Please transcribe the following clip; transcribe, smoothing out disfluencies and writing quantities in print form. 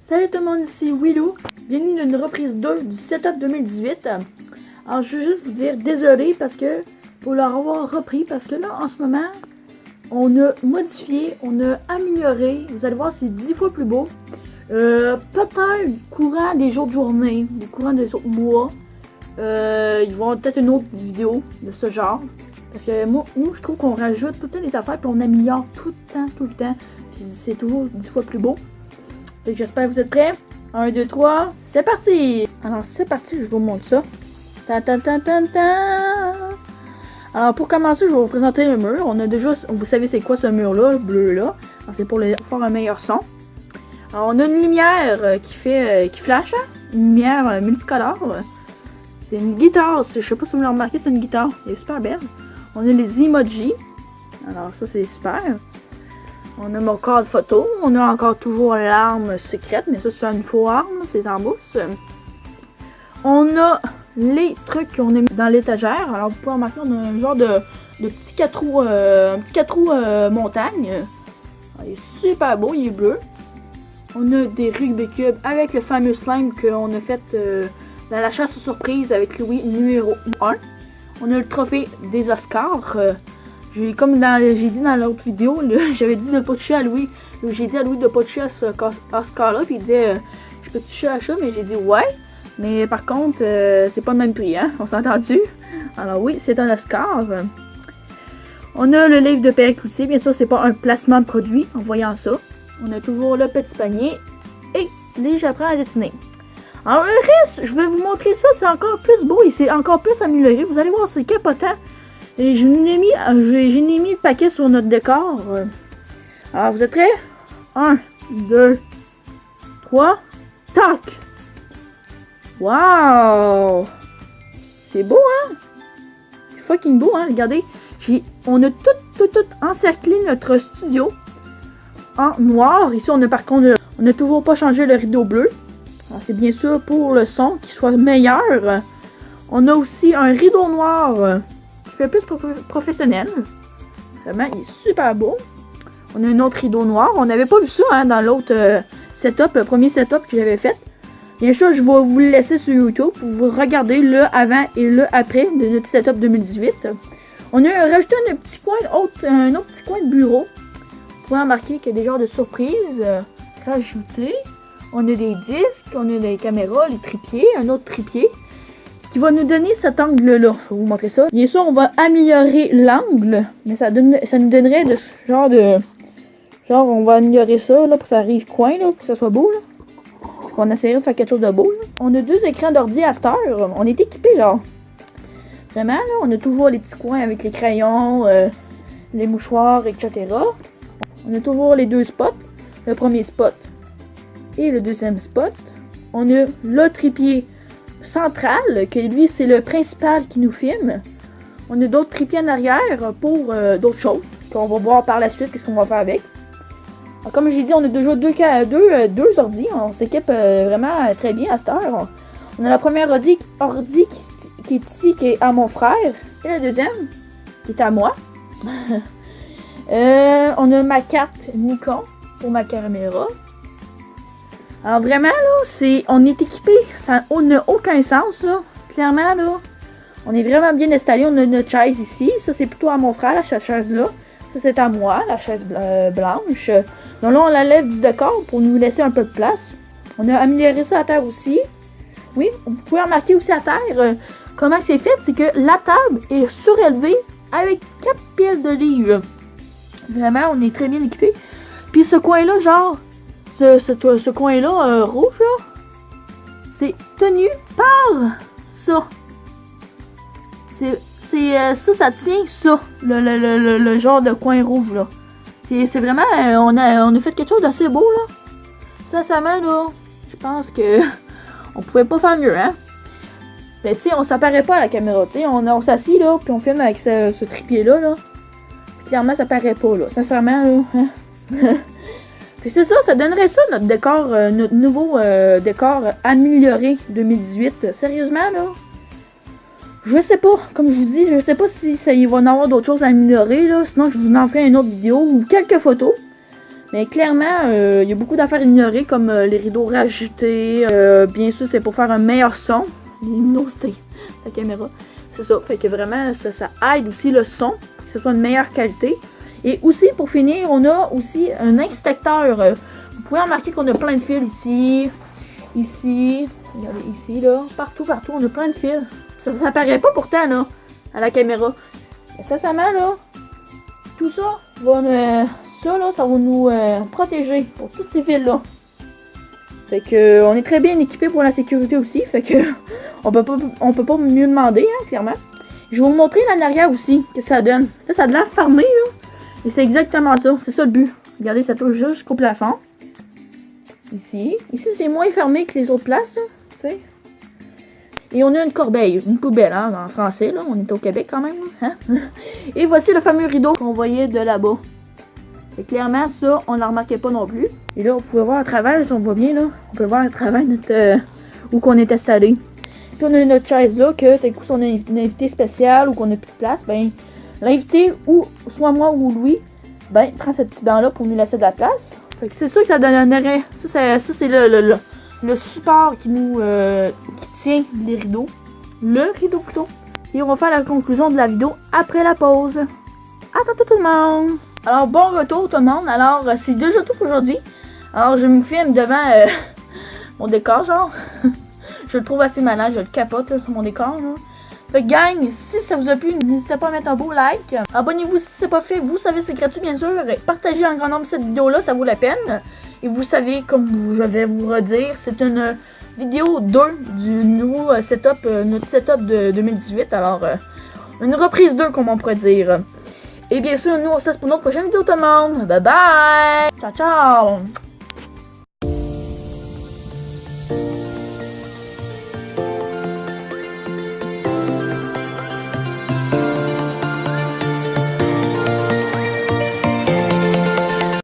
Salut tout le monde, ici Willow. Bienvenue dans une reprise 2 du setup 2018. Alors je veux juste vous dire désolé parce que pour l'avoir repris parce que là en ce moment on a modifié, on a amélioré. Vous allez voir, c'est 10 fois plus beau. Peut-être courant des jours de journée, des courants des autres mois. Ils vont peut-être une autre vidéo de ce genre. Parce que moi je trouve qu'on rajoute tout le temps des affaires puis on améliore tout le temps. Puis c'est toujours 10 fois plus beau. Fait que j'espère que vous êtes prêts. 1, 2, 3, c'est parti! Alors c'est parti, je vous montre ça. Alors pour commencer, je vais vous présenter le mur. On a déjà, vous savez c'est quoi ce mur-là, le bleu là. C'est pour faire un meilleur son. Alors on a une lumière qui flash, hein? Une lumière multicolore. C'est une guitare, je sais pas si vous l'avez remarqué, c'est une guitare. Elle est super belle. On a les emojis. Alors ça c'est super. On a mon cadre photo. On a encore toujours l'arme secrète, mais ça c'est une faux arme, c'est en mousse. On a les trucs qu'on a mis dans l'étagère. Alors vous pouvez remarquer, on a un genre de petit 4 roues, un petit 4 roues montagne. Alors, il est super beau, il est bleu. On a des Rubik's Cube avec le fameux slime qu'on a fait dans la chasse aux surprises avec Louis numéro 1. On a le trophée des Oscars. Comme j'ai dit dans l'autre vidéo, j'avais dit de ne pas toucher à Louis. J'ai dit à Louis de ne pas toucher à ce Oscar-là. Puis il disait, je peux toucher à ça, mais j'ai dit ouais. Mais par contre, c'est pas le même prix, hein. On s'est entendu. Alors oui, c'est un Oscar. On a le livre de Père Cloutier. Bien sûr, c'est pas un placement de produit en voyant ça. On a toujours le petit panier. Et les j'apprends à dessiner. Alors le reste, je vais vous montrer ça. C'est encore plus beau et c'est encore plus amélioré. Vous allez voir, c'est capotant. Et j'ai mis le paquet sur notre décor. Alors, vous êtes prêts? 1, 2, 3, tac! Wow! C'est beau, hein? C'est fucking beau, hein? Regardez, on a tout encerclé notre studio en noir. Ici, on a toujours pas changé le rideau bleu. C'est bien sûr pour le son qui soit meilleur. On a aussi un rideau noir plus professionnel. Vraiment, il est super beau. On a un autre rideau noir. On n'avait pas vu ça hein, dans l'autre setup, le premier setup que j'avais fait. Bien sûr, je vais vous le laisser sur YouTube pour vous regarder le avant et le après de notre setup 2018. On a rajouté un autre petit coin de bureau. Vous pouvez remarquer qu'il y a des genres de surprises rajoutés. On a des disques, on a des caméras, les trépieds, un autre trépied qui va nous donner cet angle-là. Je vais vous montrer ça. Bien sûr, on va améliorer l'angle, mais ça nous donnerait de ce genre de... Genre, on va améliorer ça, là, pour que ça arrive coin, là, pour que ça soit beau, là. On essaierait de faire quelque chose de beau, là. On a 2 écrans d'ordi à cette heure. On est équipés, genre. Vraiment, là, on a toujours les petits coins avec les crayons, les mouchoirs, etc. On a toujours les 2 spots. Le premier spot et le deuxième spot. On a le trépied central, que lui c'est le principal qui nous filme. On a d'autres trépieds en arrière pour d'autres choses qu'on va voir par la suite qu'est-ce qu'on va faire avec. Alors, comme j'ai dit, on a déjà deux ordi, on s'équipe vraiment très bien à cette heure. On a la première ordi qui est ici, qui est à mon frère, et la deuxième qui est à moi. On a ma carte Nikon pour ma caméra. Alors vraiment là, on est équipé, ça n'a aucun sens là, clairement là. On est vraiment bien installé, on a notre chaise ici, ça c'est plutôt à mon frère cette chaise là. Ça c'est à moi, la chaise blanche. Donc là on la lève du décor pour nous laisser un peu de place. On a amélioré ça à terre aussi. Oui, vous pouvez remarquer aussi à terre comment c'est fait, c'est que la table est surélevée avec 4 piles de livres. Vraiment, on est très bien équipé. Puis ce coin là genre... Ce coin-là, rouge, là, c'est tenu par ça. Ça tient ça, le genre de coin rouge, là. C'est vraiment, on a fait quelque chose d'assez beau, là. Sincèrement, là, je pense que on pouvait pas faire mieux, hein. Mais tu sais, on s'apparaît pas à la caméra, tu sais, on s'assit, là, puis on filme avec ce trépied-là, là. Puis clairement, ça paraît pas, là. Sincèrement, là, hein. Puis c'est ça, ça donnerait ça, notre décor, notre nouveau décor amélioré 2018. Sérieusement, là, je sais pas, comme je vous dis, je sais pas si il va y en avoir d'autres choses à améliorer, là. Sinon, je vous en ferai une autre vidéo ou quelques photos. Mais clairement, il y a beaucoup d'affaires ignorées, comme les rideaux rajoutés. Bien sûr, c'est pour faire un meilleur son. Les luminosité, la caméra. C'est ça. Fait que vraiment, ça aide aussi le son, que ce soit une meilleure qualité. Et aussi, pour finir, on a aussi un extincteur. Vous pouvez remarquer qu'on a plein de fils ici. Ici. Regardez ici, là. Partout, on a plein de fils. Ça s'apparaît pas pourtant, là, à la caméra. Mais sincèrement, là, tout ça va ça va nous protéger pour tous ces fils-là. Fait que on est très bien équipé pour la sécurité aussi. Fait que on peut pas mieux demander, hein, clairement. Je vais vous montrer l'en arrière aussi, qu'est-ce que ça donne. Là, ça a de l'air fermé, là. Et c'est exactement ça. C'est ça le but. Regardez, ça touche jusqu'au plafond. Ici. Ici, c'est moins fermé que les autres places, là. Tu sais. Et on a une corbeille, une poubelle, hein, en français, là. On est au Québec quand même, hein. Et voici le fameux rideau qu'on voyait de là-bas. Et clairement, ça, on ne la remarquait pas non plus. Et là, on pouvait voir à travers, si on voit bien, là, on peut voir à travers notre, où qu'on est installé. Puis on a notre chaise là, que d'un coup, si on a une invité spéciale ou qu'on n'a plus de place, ben, l'invité, ou soit moi ou Louis, ben, prend ce petit banc là pour nous laisser de la place. Fait que c'est ça que ça donnerait. Ça c'est le support qui nous qui tient les rideaux. Le rideau plutôt. Et on va faire la conclusion de la vidéo après la pause. À tantôt tout le monde! Alors, bon retour tout le monde. Alors, c'est déjà tout pour aujourd'hui. Alors, je me filme devant mon décor, genre. Je le trouve assez malin, je le capote là, sur mon décor. Là. Fait que, gang, si ça vous a plu, n'hésitez pas à mettre un beau like. Abonnez-vous si c'est pas fait. Vous savez, c'est gratuit, bien sûr. Partagez en grand nombre cette vidéo-là, ça vaut la peine. Et vous savez, comme je vais vous redire, c'est une vidéo 2 du nouveau setup, notre setup de 2018. Alors, une reprise 2, comme on pourrait dire. Et bien sûr, nous, on se laisse pour notre prochaine vidéo, tout le monde. Bye bye! Ciao, ciao!